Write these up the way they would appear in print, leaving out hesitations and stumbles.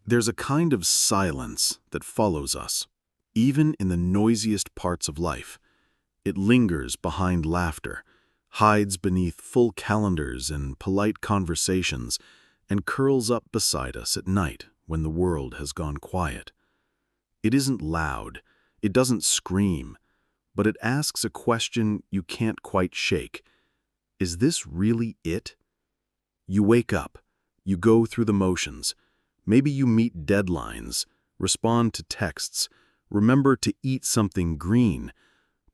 There's a kind of silence that follows us, even in the noisiest parts of life. It lingers behind laughter, hides beneath full calendars and polite conversations, and curls up beside us at night when the world has gone quiet. It isn't loud, it doesn't scream, but it asks a question you can't quite shake. Is this really it? You wake up, you go through the motions. Maybe you meet deadlines, respond to texts, remember to eat something green,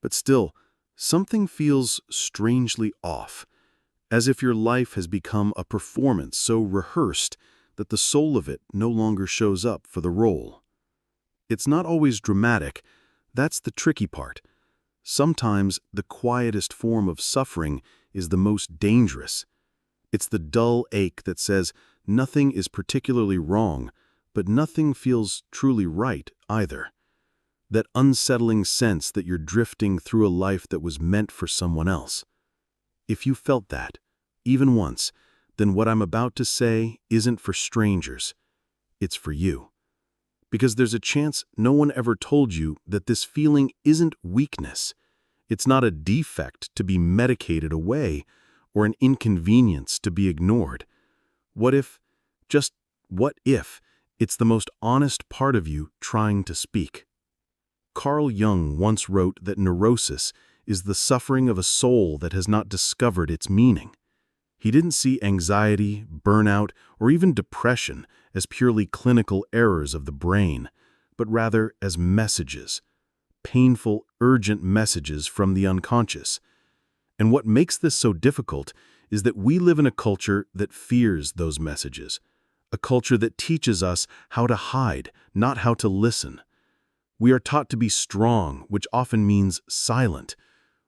but still, something feels strangely off, as if your life has become a performance so rehearsed that the soul of it no longer shows up for the role. It's not always dramatic, that's the tricky part. Sometimes the quietest form of suffering is the most dangerous. It's the dull ache that says nothing is particularly wrong, but nothing feels truly right either. That unsettling sense that you're drifting through a life that was meant for someone else. If you felt that, even once, then what I'm about to say isn't for strangers. It's for you. Because there's a chance no one ever told you that this feeling isn't weakness. It's not a defect to be medicated away or an inconvenience to be ignored. What if, just what if, it's the most honest part of you trying to speak? Carl Jung once wrote that neurosis is the suffering of a soul that has not discovered its meaning. He didn't see anxiety, burnout, or even depression as purely clinical errors of the brain, but rather as messages, painful, urgent messages from the unconscious. And what makes this so difficult is that we live in a culture that fears those messages, a culture that teaches us how to hide, not how to listen. We are taught to be strong, which often means silent.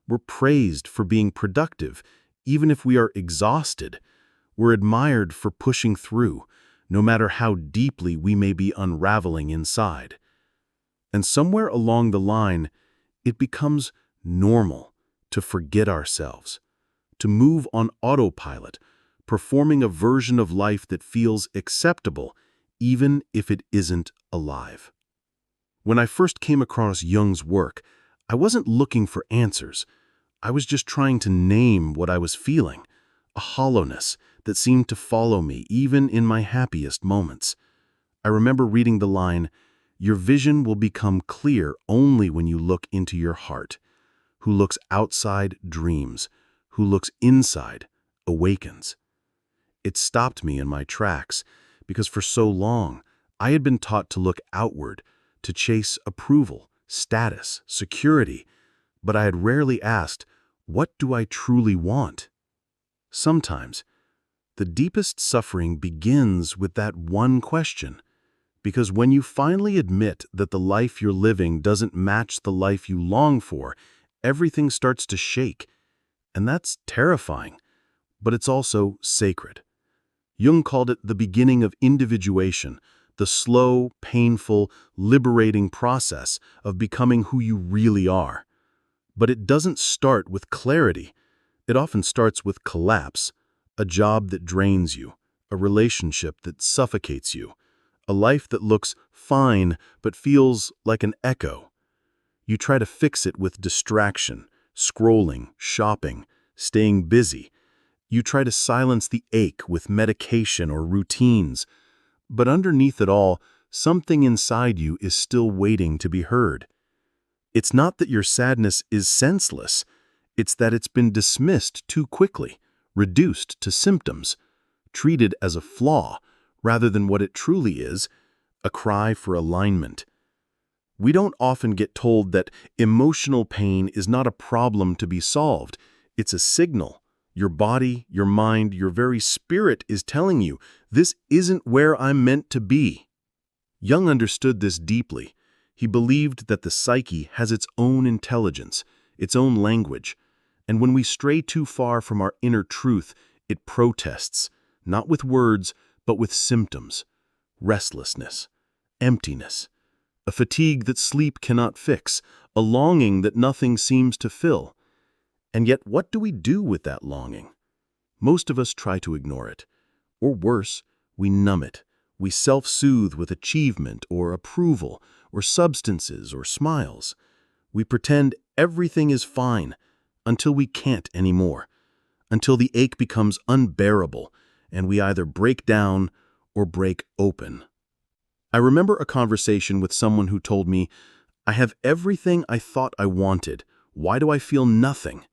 We're praised for being productive, even if we are exhausted. We're admired for pushing through, no matter how deeply we may be unraveling inside. And somewhere along the line, it becomes normal to forget ourselves, to move on autopilot, performing a version of life that feels acceptable, even if it isn't alive. When I first came across Jung's work, I wasn't looking for answers. I was just trying to name what I was feeling, a hollowness that seemed to follow me even in my happiest moments. I remember reading the line, "Your vision will become clear only when you look into your heart. Who looks outside dreams, who looks inside awakens." It stopped me in my tracks because for so long I had been taught to look outward, to chase approval, status, security, but I had rarely asked, what do I truly want? Sometimes, the deepest suffering begins with that one question, because when you finally admit that the life you're living doesn't match the life you long for, everything starts to shake, and that's terrifying, but it's also sacred. Jung called it the beginning of individuation, the slow, painful, liberating process of becoming who you really are. But it doesn't start with clarity. It often starts with collapse, a job that drains you, a relationship that suffocates you, a life that looks fine but feels like an echo. You try to fix it with distraction, scrolling, shopping, staying busy. You try to silence the ache with medication or routines. But underneath it all, something inside you is still waiting to be heard. It's not that your sadness is senseless. It's that it's been dismissed too quickly, reduced to symptoms, treated as a flaw rather than what it truly is, a cry for alignment. We don't often get told that emotional pain is not a problem to be solved. It's a signal. Your body, your mind, your very spirit is telling you, this isn't where I'm meant to be. Jung understood this deeply. He believed that the psyche has its own intelligence, its own language, and when we stray too far from our inner truth, it protests, not with words, but with symptoms, restlessness, emptiness, a fatigue that sleep cannot fix, a longing that nothing seems to fill. And yet, what do we do with that longing? Most of us try to ignore it. Or worse, we numb it. We self-soothe with achievement or approval or substances or smiles. We pretend everything is fine until we can't anymore, until the ache becomes unbearable and we either break down or break open. I remember a conversation with someone who told me, "I have everything I thought I wanted. Why do I feel nothing?"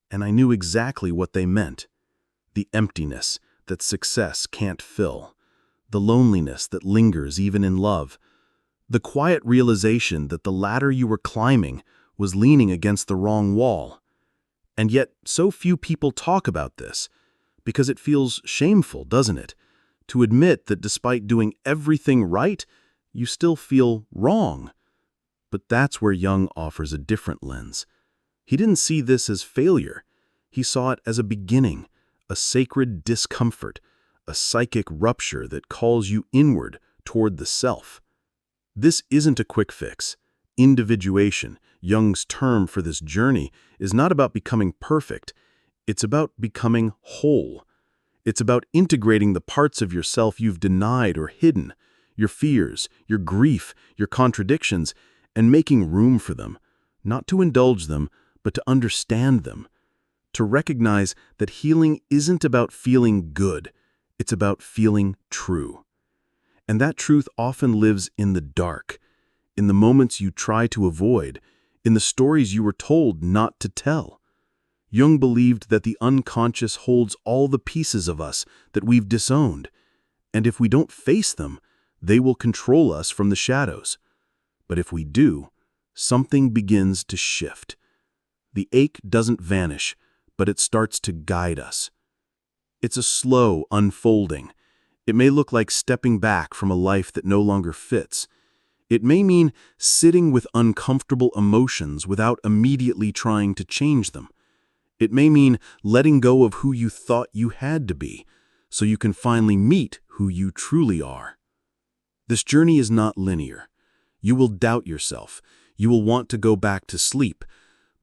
And I knew exactly what they meant. The emptiness that success can't fill. The loneliness that lingers even in love. The quiet realization that the ladder you were climbing was leaning against the wrong wall. And yet, so few people talk about this, because it feels shameful, doesn't it? To admit that despite doing everything right, you still feel wrong. But that's where Jung offers a different lens. He didn't see this as failure. He saw it as a beginning, a sacred discomfort, a psychic rupture that calls you inward toward the self. This isn't a quick fix. Individuation, Jung's term for this journey, is not about becoming perfect. It's about becoming whole. It's about integrating the parts of yourself you've denied or hidden, your fears, your grief, your contradictions, and making room for them, not to indulge them, but to understand them. To recognize that healing isn't about feeling good, it's about feeling true. And that truth often lives in the dark, in the moments you try to avoid, in the stories you were told not to tell. Jung believed that the unconscious holds all the pieces of us that we've disowned, and if we don't face them, they will control us from the shadows. But if we do, something begins to shift. The ache doesn't vanish, but it starts to guide us. It's a slow unfolding. It may look like stepping back from a life that no longer fits. It may mean sitting with uncomfortable emotions without immediately trying to change them. It may mean letting go of who you thought you had to be, so you can finally meet who you truly are. This journey is not linear. You will doubt yourself. You will want to go back to sleep.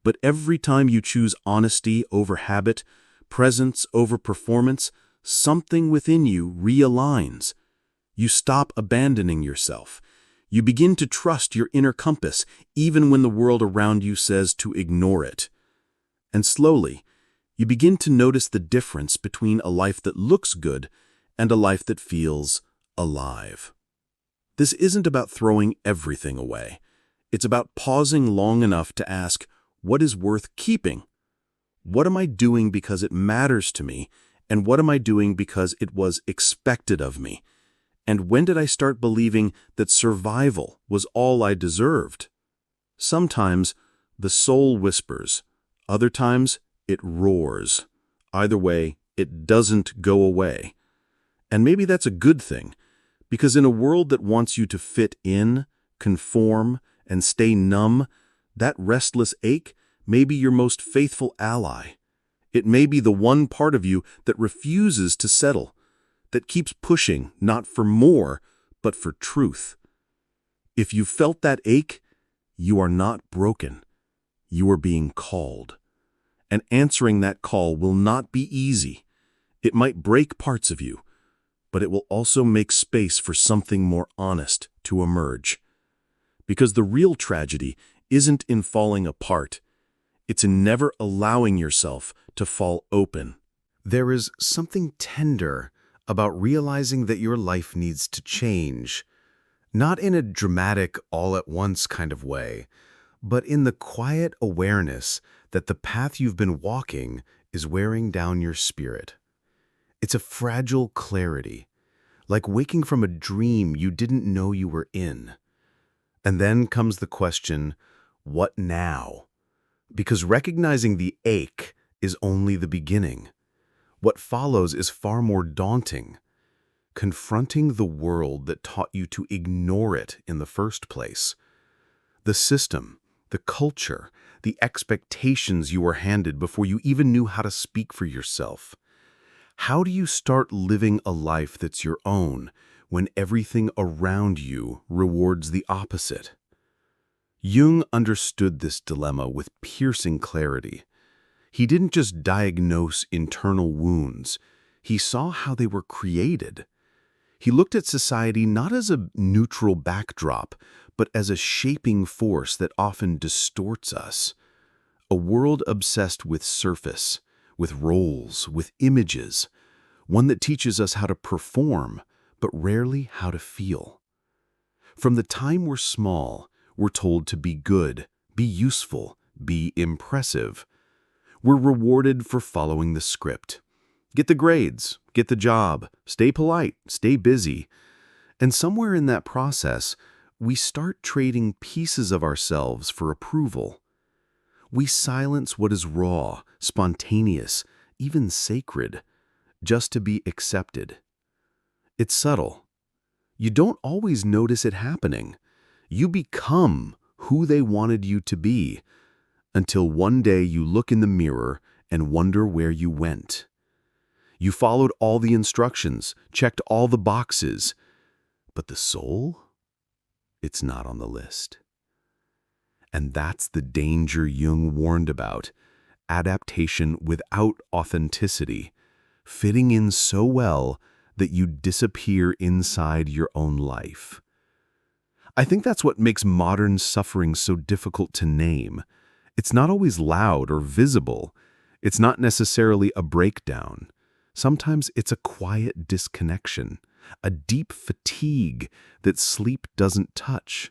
But every time you choose honesty over habit, presence over performance, something within you realigns. You stop abandoning yourself. You begin to trust your inner compass, even when the world around you says to ignore it. And slowly, you begin to notice the difference between a life that looks good and a life that feels alive. This isn't about throwing everything away. It's about pausing long enough to ask, what is worth keeping? What am I doing because it matters to me? And what am I doing because it was expected of me? And when did I start believing that survival was all I deserved? Sometimes the soul whispers. Other times it roars. Either way, it doesn't go away. And maybe that's a good thing, because in a world that wants you to fit in, conform, and stay numb, that restless ache may be your most faithful ally. It may be the one part of you that refuses to settle, that keeps pushing not for more, but for truth. If you felt that ache, you are not broken. You are being called. And answering that call will not be easy. It might break parts of you, but it will also make space for something more honest to emerge. Because the real tragedy isn't in falling apart. It's in never allowing yourself to fall open. There is something tender about realizing that your life needs to change, not in a dramatic, all-at-once kind of way, but in the quiet awareness that the path you've been walking is wearing down your spirit. It's a fragile clarity, like waking from a dream you didn't know you were in. And then comes the question, what now? Because recognizing the ache is only the beginning. What follows is far more daunting. Confronting the world that taught you to ignore it in the first place. The system, the culture, the expectations you were handed before you even knew how to speak for yourself. How do you start living a life that's your own when everything around you rewards the opposite? Jung understood this dilemma with piercing clarity. He didn't just diagnose internal wounds. He saw how they were created. He looked at society not as a neutral backdrop, but as a shaping force that often distorts us. A world obsessed with surface, with roles, with images. One that teaches us how to perform, but rarely how to feel. From the time we're small, we're told to be good, be useful, be impressive. We're rewarded for following the script. Get the grades, get the job, stay polite, stay busy. And somewhere in that process, we start trading pieces of ourselves for approval. We silence what is raw, spontaneous, even sacred, just to be accepted. It's subtle. You don't always notice it happening. You become who they wanted you to be, until one day you look in the mirror and wonder where you went. You followed all the instructions, checked all the boxes, but the soul? It's not on the list. And that's the danger Jung warned about: adaptation without authenticity, fitting in so well that you disappear inside your own life. I think that's what makes modern suffering so difficult to name. It's not always loud or visible. It's not necessarily a breakdown. Sometimes it's a quiet disconnection, a deep fatigue that sleep doesn't touch,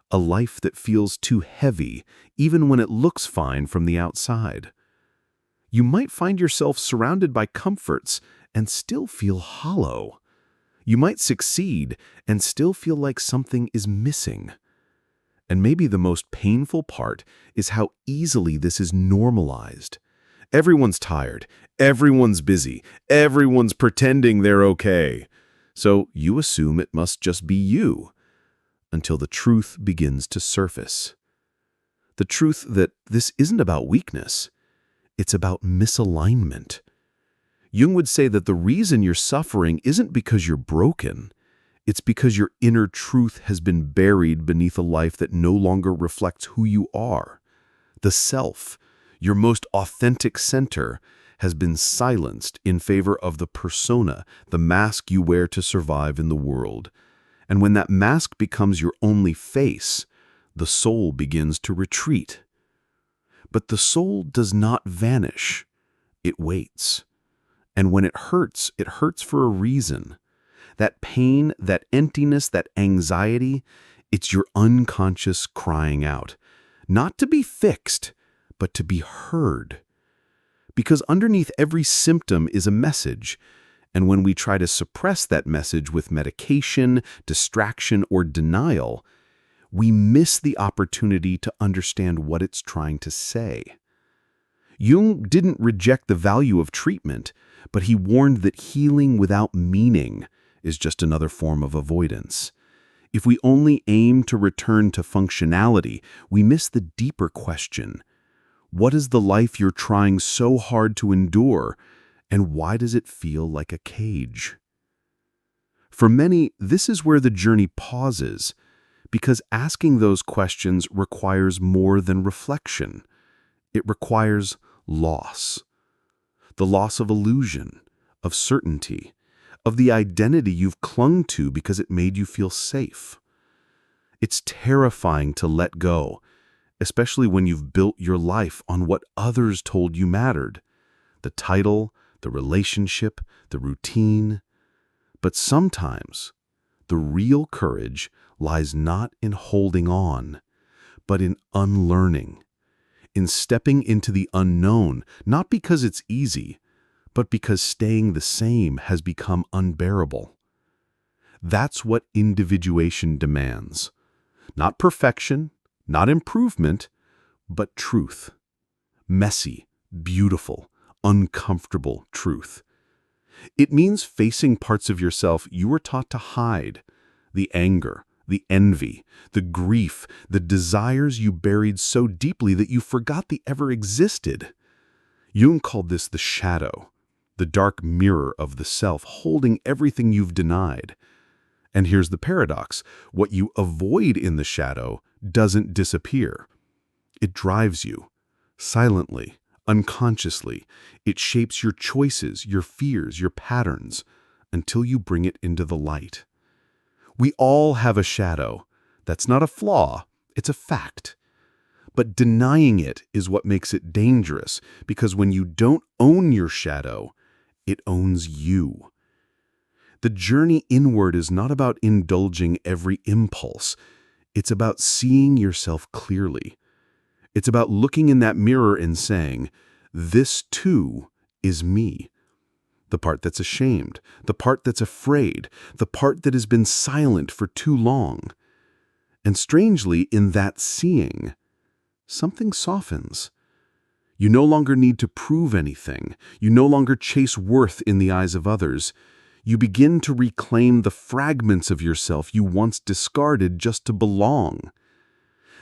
a life that feels too heavy even when it looks fine from the outside. You might find yourself surrounded by comforts and still feel hollow. You might succeed and still feel like something is missing. And maybe the most painful part is how easily this is normalized. Everyone's tired, everyone's busy, everyone's pretending they're okay. So you assume it must just be you, until the truth begins to surface. The truth that this isn't about weakness, it's about misalignment. Jung would say that the reason you're suffering isn't because you're broken. It's because your inner truth has been buried beneath a life that no longer reflects who you are. The self, your most authentic center, has been silenced in favor of the persona, the mask you wear to survive in the world. And when that mask becomes your only face, the soul begins to retreat. But the soul does not vanish. It waits. And when it hurts for a reason. That pain, that emptiness, that anxiety, it's your unconscious crying out. Not to be fixed, but to be heard. Because underneath every symptom is a message, and when we try to suppress that message with medication, distraction, or denial, we miss the opportunity to understand what it's trying to say. Jung didn't reject the value of treatment, but he warned that healing without meaning is just another form of avoidance. If we only aim to return to functionality, we miss the deeper question. What is the life you're trying so hard to endure, and why does it feel like a cage? For many, this is where the journey pauses, because asking those questions requires more than reflection. It requires loss. The loss of illusion, of certainty, of the identity you've clung to because it made you feel safe. It's terrifying to let go, especially when you've built your life on what others told you mattered. The title, the relationship, the routine. But sometimes, the real courage lies not in holding on, but in unlearning, in stepping into the unknown, not because it's easy, but because staying the same has become unbearable. That's what individuation demands. Not perfection, not improvement, but truth. Messy, beautiful, uncomfortable truth. It means facing parts of yourself you were taught to hide, the anger, the envy, the grief, the desires you buried so deeply that you forgot they ever existed. Jung called this the shadow, the dark mirror of the self holding everything you've denied. And here's the paradox. What you avoid in the shadow doesn't disappear. It drives you, silently, unconsciously. It shapes your choices, your fears, your patterns, until you bring it into the light. We all have a shadow. That's not a flaw, it's a fact. But denying it is what makes it dangerous, because when you don't own your shadow, it owns you. The journey inward is not about indulging every impulse. It's about seeing yourself clearly. It's about looking in that mirror and saying, this too is me. The part that's ashamed, the part that's afraid, the part that has been silent for too long. And strangely, in that seeing, something softens. You no longer need to prove anything. You no longer chase worth in the eyes of others. You begin to reclaim the fragments of yourself you once discarded just to belong.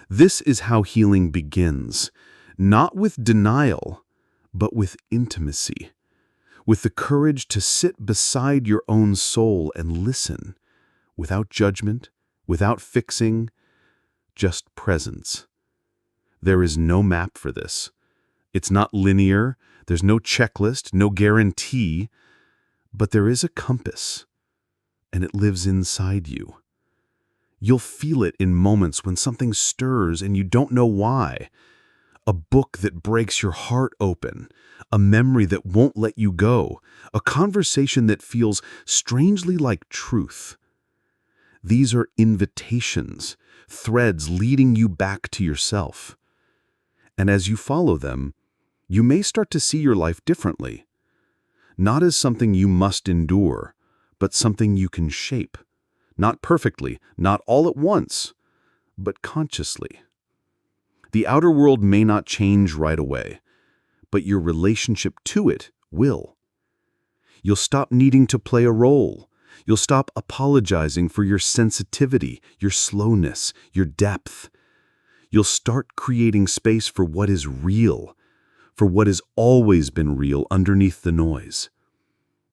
This is how healing begins, not with denial, but with intimacy, with the courage to sit beside your own soul and listen, without judgment, without fixing, just presence. There is no map for this. It's not linear, there's no checklist, no guarantee, but there is a compass, and it lives inside you. You'll feel it in moments when something stirs and you don't know why. A book that breaks your heart open, a memory that won't let you go, a conversation that feels strangely like truth. These are invitations, threads leading you back to yourself. And as you follow them, you may start to see your life differently. Not as something you must endure, but something you can shape. Not perfectly, not all at once, but consciously. The outer world may not change right away, but your relationship to it will. You'll stop needing to play a role. You'll stop apologizing for your sensitivity, your slowness, your depth. You'll start creating space for what is real, for what has always been real underneath the noise.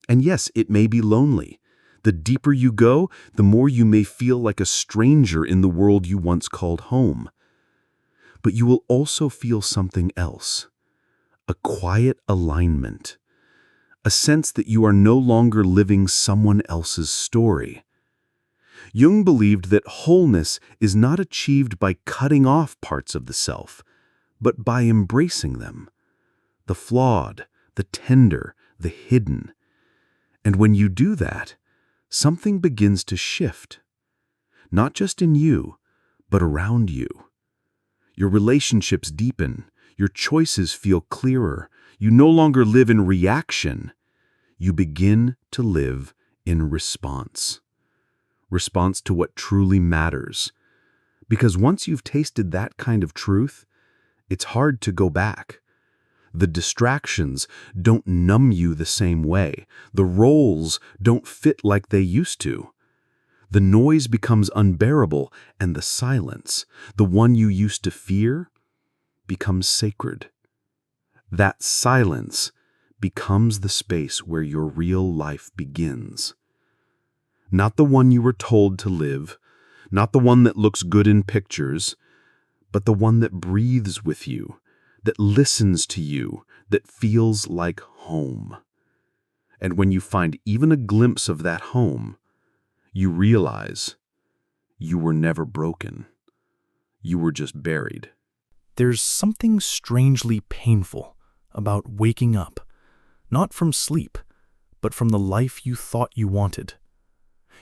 And yes, it may be lonely. The deeper you go, the more you may feel like a stranger in the world you once called home. But you will also feel something else, a quiet alignment, a sense that you are no longer living someone else's story. Jung believed that wholeness is not achieved by cutting off parts of the self, but by embracing them, the flawed, the tender, the hidden. And when you do that, something begins to shift, not just in you, but around you. Your relationships deepen, your choices feel clearer, you no longer live in reaction, you begin to live in response. Response to what truly matters. Because once you've tasted that kind of truth, it's hard to go back. The distractions don't numb you the same way. The roles don't fit like they used to. The noise becomes unbearable, and the silence, the one you used to fear, becomes sacred. That silence becomes the space where your real life begins. Not the one you were told to live, not the one that looks good in pictures, but the one that breathes with you, that listens to you, that feels like home. And when you find even a glimpse of that home, you realize you were never broken. You were just buried. There's something strangely painful about waking up, not from sleep, but from the life you thought you wanted.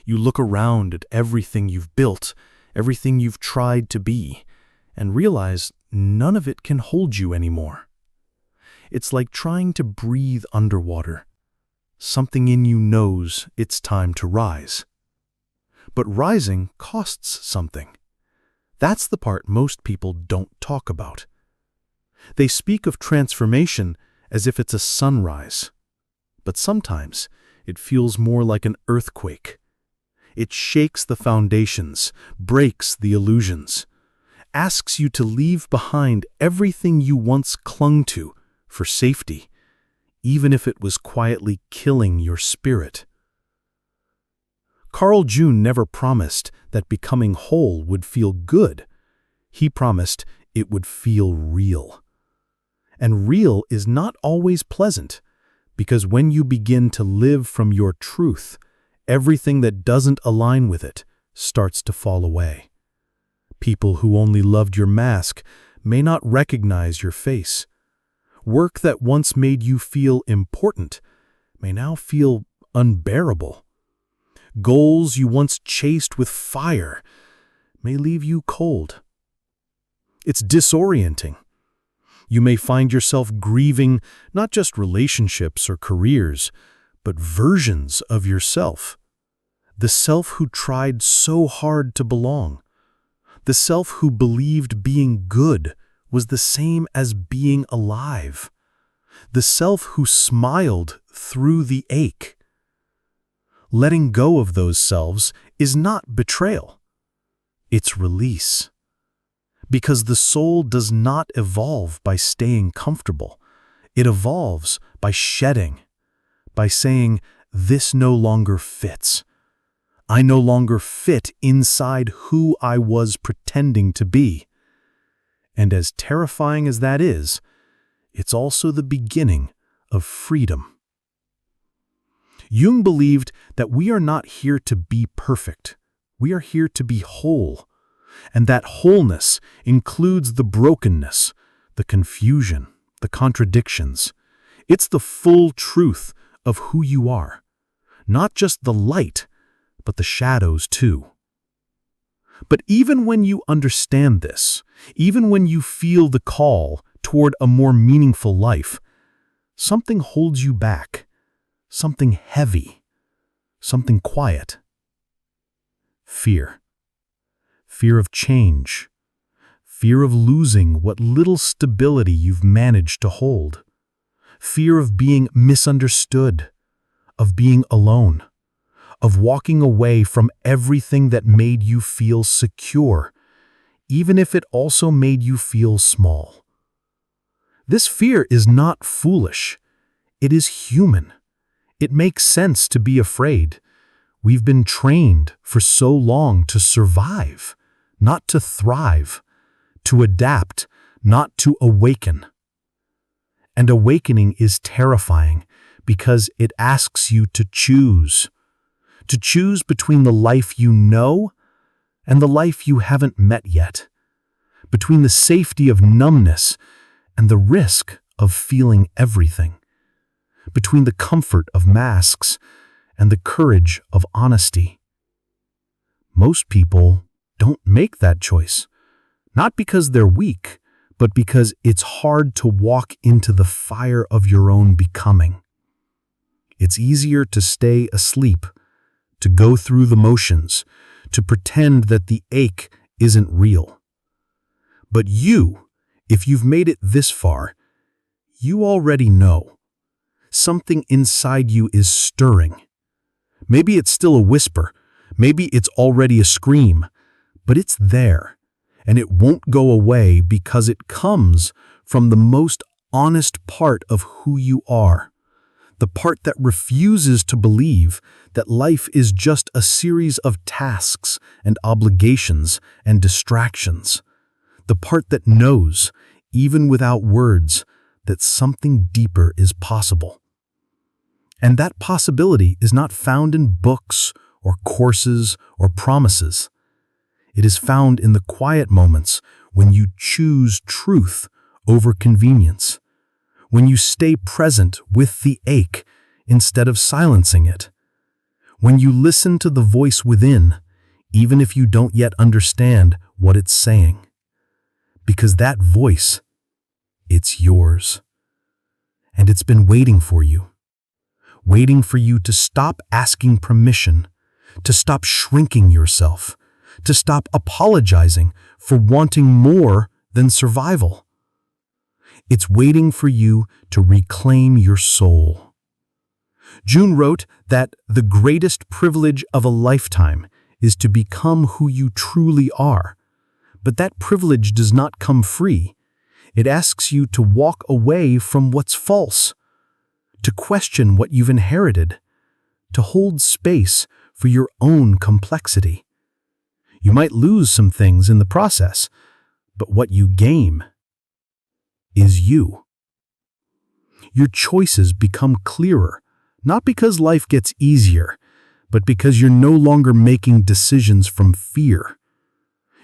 You look around at everything you've built, everything you've tried to be, and realize none of it can hold you anymore. It's like trying to breathe underwater. Something in you knows it's time to rise. But rising costs something. That's the part most people don't talk about. They speak of transformation as if it's a sunrise. But sometimes it feels more like an earthquake. It shakes the foundations, breaks the illusions, asks you to leave behind everything you once clung to for safety, even if it was quietly killing your spirit. Carl Jung never promised that becoming whole would feel good. He promised it would feel real. And real is not always pleasant, because when you begin to live from your truth, everything that doesn't align with it starts to fall away. People who only loved your mask may not recognize your face. Work that once made you feel important may now feel unbearable. Goals you once chased with fire may leave you cold. It's disorienting. You may find yourself grieving not just relationships or careers, but versions of yourself. The self who tried so hard to belong. The self who believed being good was the same as being alive. The self who smiled through the ache. Letting go of those selves is not betrayal. It's release. Because the soul does not evolve by staying comfortable. It evolves by shedding, by saying, "This no longer fits. I no longer fit inside who I was pretending to be." And as terrifying as that is, it's also the beginning of freedom. Jung believed that we are not here to be perfect. We are here to be whole. And that wholeness includes the brokenness, the confusion, the contradictions. It's the full truth of who you are. Not just the light, but the shadows too. But even when you understand this, even when you feel the call toward a more meaningful life, something holds you back, something heavy, something quiet. Fear. Fear of change. Fear of losing what little stability you've managed to hold. Fear of being misunderstood, of being alone, of walking away from everything that made you feel secure, even if it also made you feel small. This fear is not foolish. It is human. It makes sense to be afraid. We've been trained for so long to survive, not to thrive, to adapt, not to awaken. And awakening is terrifying because it asks you to choose between the life you know and the life you haven't met yet, between the safety of numbness and the risk of feeling everything, between the comfort of masks and the courage of honesty. Most people don't make that choice, not because they're weak, but because it's hard to walk into the fire of your own becoming. It's easier to stay asleep, to go through the motions, to pretend that the ache isn't real. But you, if you've made it this far, you already know. Something inside you is stirring. Maybe it's still a whisper, maybe it's already a scream, but it's there, and it won't go away because it comes from the most honest part of who you are, the part that refuses to believe that life is just a series of tasks and obligations and distractions, the part that knows, even without words, that something deeper is possible. And that possibility is not found in books or courses or promises. It is found in the quiet moments when you choose truth over convenience, when you stay present with the ache instead of silencing it, when you listen to the voice within, even if you don't yet understand what it's saying. Because that voice, it's yours. And it's been waiting for you to stop asking permission, to stop shrinking yourself, to stop apologizing for wanting more than survival. It's waiting for you to reclaim your soul. Jung wrote that the greatest privilege of a lifetime is to become who you truly are. But that privilege does not come free. It asks you to walk away from what's false, to question what you've inherited, to hold space for your own complexity. You might lose some things in the process, but what you gain is you. Your choices become clearer, not because life gets easier, but because you're no longer making decisions from fear.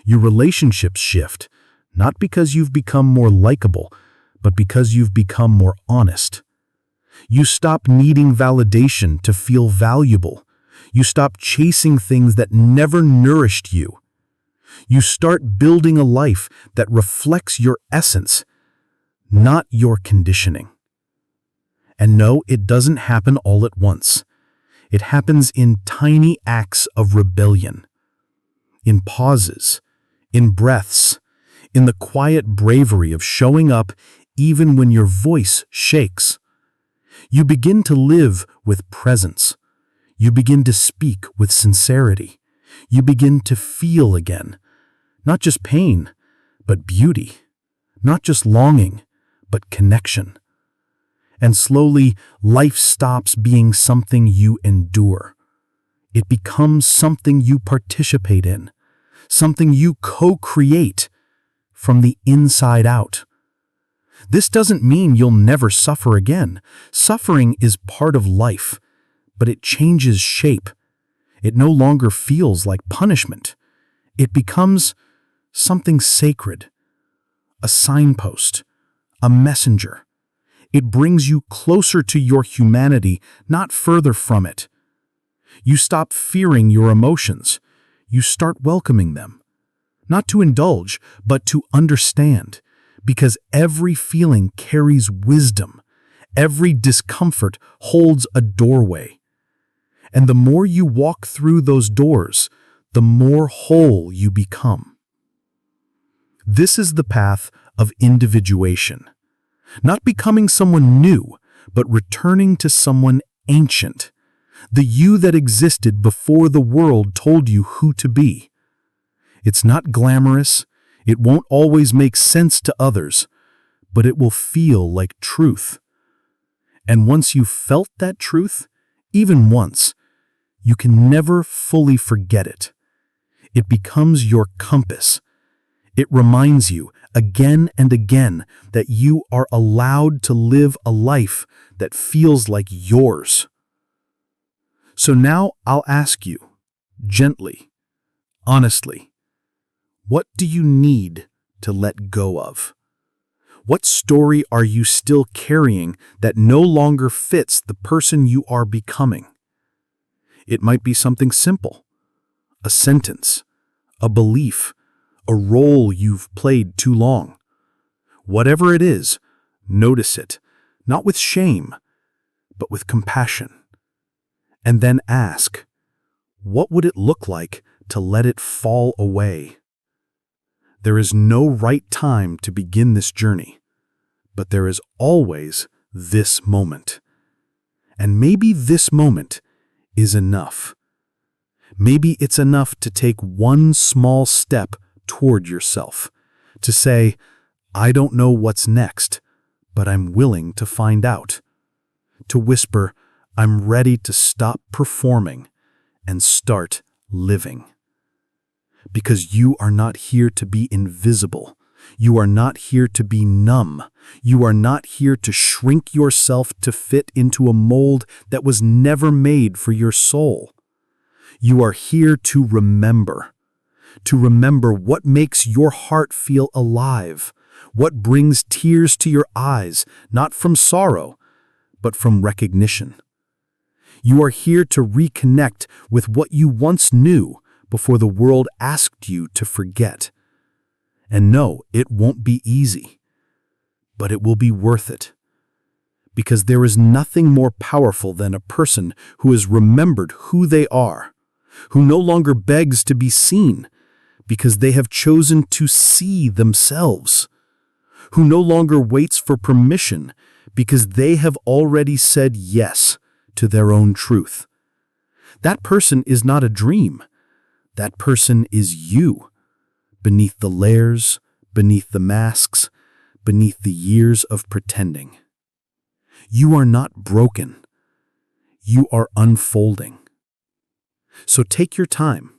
Your relationships shift, not because you've become more likable, but because you've become more honest. You stop needing validation to feel valuable. You stop chasing things that never nourished you. You start building a life that reflects your essence, not your conditioning. And no, it doesn't happen all at once. It happens in tiny acts of rebellion, in pauses, in breaths, in the quiet bravery of showing up even when your voice shakes. You begin to live with presence. You begin to speak with sincerity. You begin to feel again, not just pain, but beauty, not just longing, but connection. And slowly, life stops being something you endure. It becomes something you participate in, something you co-create from the inside out. This doesn't mean you'll never suffer again. Suffering is part of life, but it changes shape. It no longer feels like punishment. It becomes something sacred, a signpost, a messenger. It brings you closer to your humanity, not further from it. You stop fearing your emotions. You start welcoming them, not to indulge, but to understand, because every feeling carries wisdom. Every discomfort holds a doorway. And the more you walk through those doors, the more whole you become. This is the path of individuation. Not becoming someone new, but returning to someone ancient. The you that existed before the world told you who to be. It's not glamorous. It won't always make sense to others, but it will feel like truth. And once you've felt that truth, even once, you can never fully forget it. It becomes your compass. It reminds you again and again that you are allowed to live a life that feels like yours. So now I'll ask you, gently, honestly, what do you need to let go of? What story are you still carrying that no longer fits the person you are becoming? It might be something simple, a sentence, a belief, a role you've played too long. Whatever it is, notice it, not with shame, but with compassion. And then ask, what would it look like to let it fall away? There is no right time to begin this journey, but there is always this moment. And maybe this moment is enough. Maybe it's enough to take one small step toward yourself, to say, I don't know what's next, but I'm willing to find out. To whisper, I'm ready to stop performing and start living. Because you are not here to be invisible. You are not here to be numb. You are not here to shrink yourself to fit into a mold that was never made for your soul. You are here to remember what makes your heart feel alive, what brings tears to your eyes, not from sorrow, but from recognition. You are here to reconnect with what you once knew before the world asked you to forget. And no, it won't be easy, but it will be worth it. Because there is nothing more powerful than a person who has remembered who they are, who no longer begs to be seen because they have chosen to see themselves, who no longer waits for permission because they have already said yes to their own truth. That person is not a dream. That person is you, beneath the layers, beneath the masks, beneath the years of pretending. You are not broken. You are unfolding. So take your time.